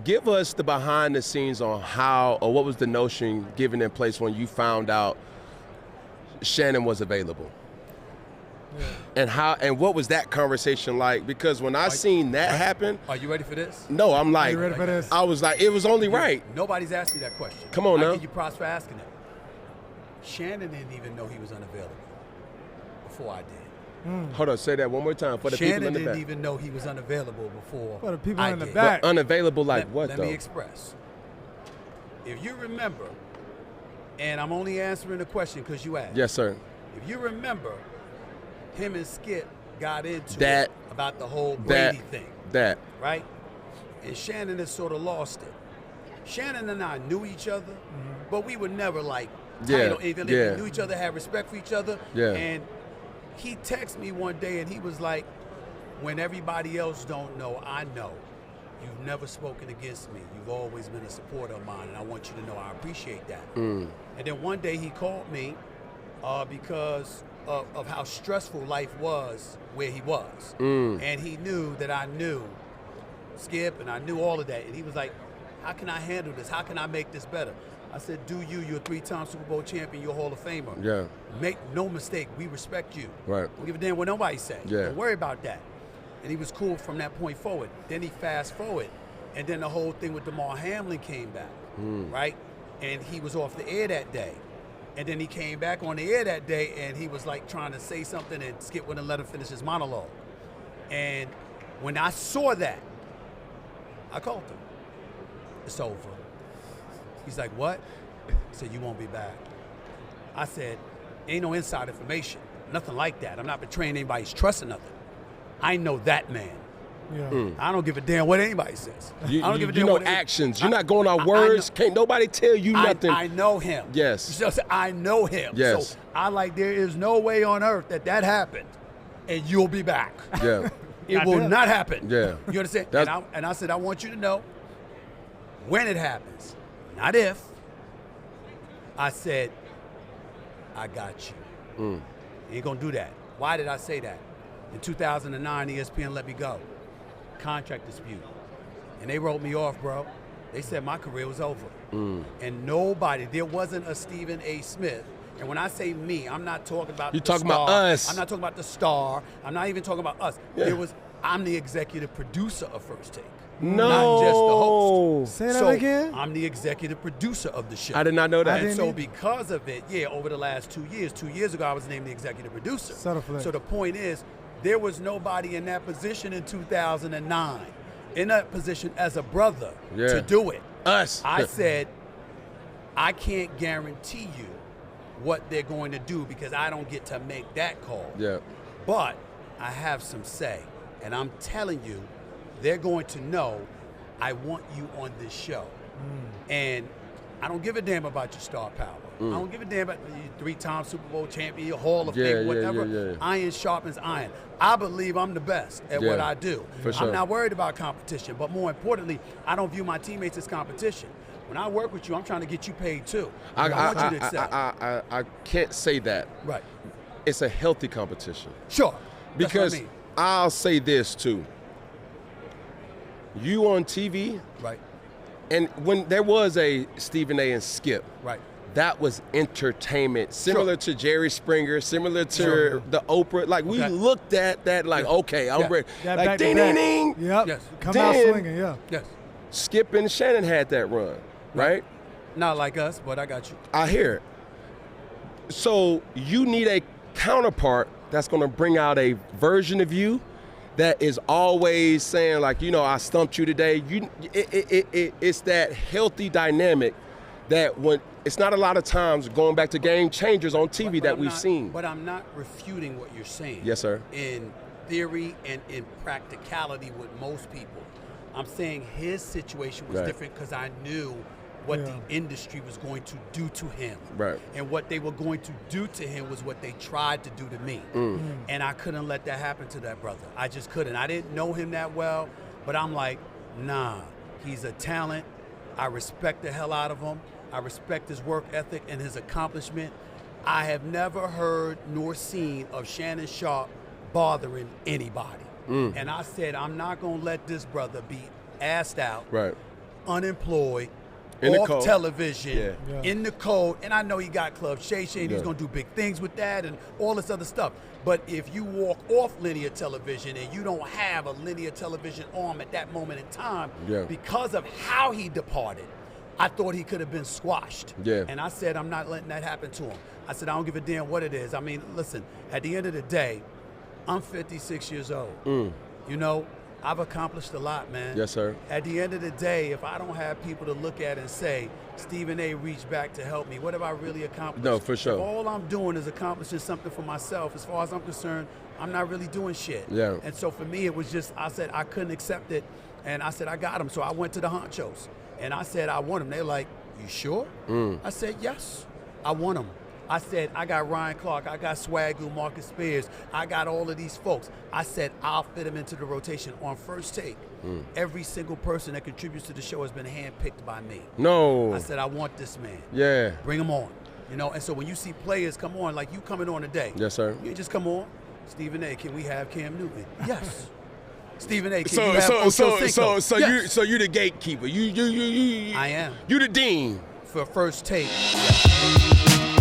Give us the behind the scenes on how, or what was the notion given in place when you found out Shannon was available? Yeah. And what was that conversation like? Because when I seen that happen. Are you ready for this? No, I'm like. Are you ready for this? I was like, it was only right. Nobody's asked me that question. Come on now. I give you props for asking it. Shannon didn't even know he was unavailable before I did. Hold on, say that one more time for the people in the back. Shannon didn't even know he was unavailable before. For the people I in the did. back. But unavailable like what Let though? me express. If you remember, and I'm only answering the question because you asked. Yes, sir. If you remember, him and Skip got into That- it about the whole Brady thing, That. right? And Shannon has sort of lost it. Shannon and I knew each other, but we were never like tight or anything. yeah. We knew each other, had respect for each other. Yeah. And he texted me one day and he was like, when everybody else don't know, I know. You've never spoken against me. You've always been a supporter of mine, and I want you to know I appreciate that. And then one day he called me because of how stressful life was where he was. And he knew that I knew Skip and I knew all of that. And he was like, how can I handle this? How can I make this better? I said, do you. You're a 3-time Super Bowl champion. You're a Hall of Famer. Yeah. Make no mistake. We respect you. Right. Don't give a damn what nobody say. Yeah. Don't worry about that. And he was cool from that point forward. Then he fast forward. And then the whole thing with Damar Hamlin came back, right? And he was off the air that day. And then he came back on the air that day and he was like trying to say something and Skip wouldn't let him finish his monologue. And when I saw that, I called him. It's over. He's like, what? I said, you won't be back. I said, ain't no inside information. Nothing like that. I'm not betraying anybody's trust or nothing. I know that man. Yeah. I don't give a damn what anybody says. I don't give a You damn know what actions. You're not going on words. Can't nobody tell you nothing. I know him. Yes. Just, I know him. Yes. So I like, there is no way on earth that happened and you'll be back. Yeah. It will not happen. Yeah. You understand? That's- And I said, I want you to know when it happens, not if. I said, I got you. You ain't gonna do that. Why did I say that? In 2009, ESPN let me go. Contract dispute. And they wrote me off, bro. They said my career was over. And nobody, there wasn't a Stephen A. Smith. And when I say me, I'm not talking about You're the talking star. about us. I'm not talking about the star. I'm not even talking about us. Yeah. I'm the executive producer of First Take. No. Not just the host. Say that So again? I'm the executive producer of the show. I did not know that. And so didn't- because of it, over the last 2 years, 2 years ago, I was named the executive producer. Subtle flex. So the point is, there was nobody in that position in 2009, in that position as a brother to do it. Us. I said, I can't guarantee you what they're going to do because I don't get to make that call. Yeah. But I have some say. And I'm telling you, they're going to know I want you on this show. And I don't give a damn about your star power. I don't give a damn about you 3-time Super Bowl champion, your Hall of Fame, whatever. Yeah. Iron sharpens iron. I believe I'm the best at what I do. For sure. I'm not worried about competition, but more importantly, I don't view my teammates as competition. When I work with you, I'm trying to get you paid too. I want you to excel. I can't say that. Right. It's a healthy competition. Sure. That's what I Because mean. I'll say this too. You on TV, Right. and when there was a Stephen A. and Skip, Right. that was entertainment, similar to Jerry Springer, similar to the Oprah. Like we looked at that like, okay, I'm ready. That Like back to ding, back. ding, ding. Yep. Yes. Come Then- out swinging, yeah. Yes. Skip and Shannon had that run, right? Not like us, but I got you. I hear it. So you need a counterpart that's going to bring out a version of you that is always saying like, I stumped you today. It's that healthy dynamic that when it's not a lot of times going back to Game Changers on TV But that I'm we've not- seen. But I'm not refuting what you're saying. Yes, sir. In theory and in practicality with most people. I'm saying his situation was Right. different because I knew what Yeah. the industry was going to do to him. Right. And what they were going to do to him was what they tried to do to me. And I couldn't let that happen to that brother. I just couldn't. I didn't know him that well, but I'm like, nah, he's a talent. I respect the hell out of him. I respect his work ethic and his accomplishment. I have never heard nor seen of Shannon Sharpe bothering anybody. And I said, I'm not going to let this brother be asked out Right. unemployed, In the off cold. television, Yeah. in the cold, and I know he got Club Shay Shay, and he's Yeah. gonna do big things with that and all this other stuff. But if you walk off linear television and you don't have a linear television arm at that moment in time, Yeah. because of how he departed, I thought he could have been squashed. Yeah. And I said, I'm not letting that happen to him. I said, I don't give a damn what it is. I mean, listen, at the end of the day, I'm 56 years old. You know, I've accomplished a lot, man. Yes, sir. At the end of the day, if I don't have people to look at and say, Stephen A. reached back to help me, what have I really accomplished? No, for sure. If all I'm doing is accomplishing something for myself, as far as I'm concerned, I'm not really doing shit. Yeah. And so for me, it was just, I said I couldn't accept it. And I said, I got him. So I went to the honchos. And I said, I want him. They're like, you sure? I said, yes, I want him. I said, I got Ryan Clark, I got Swagoo, Marcus Spears, I got all of these folks. I said, I'll fit him into the rotation on first take. Every single person that contributes to the show has been handpicked by me. No. I said, I want this man. Yeah. Bring him on. You know, and so when you see players come on, like you coming on today. Yes, sir. You just come on. Stephen A., can we have Cam Newton? Yes. Stephen A., can So you have Ocho Cinco? Yes. you the gatekeeper. You I am. You the dean. For first take. Yes.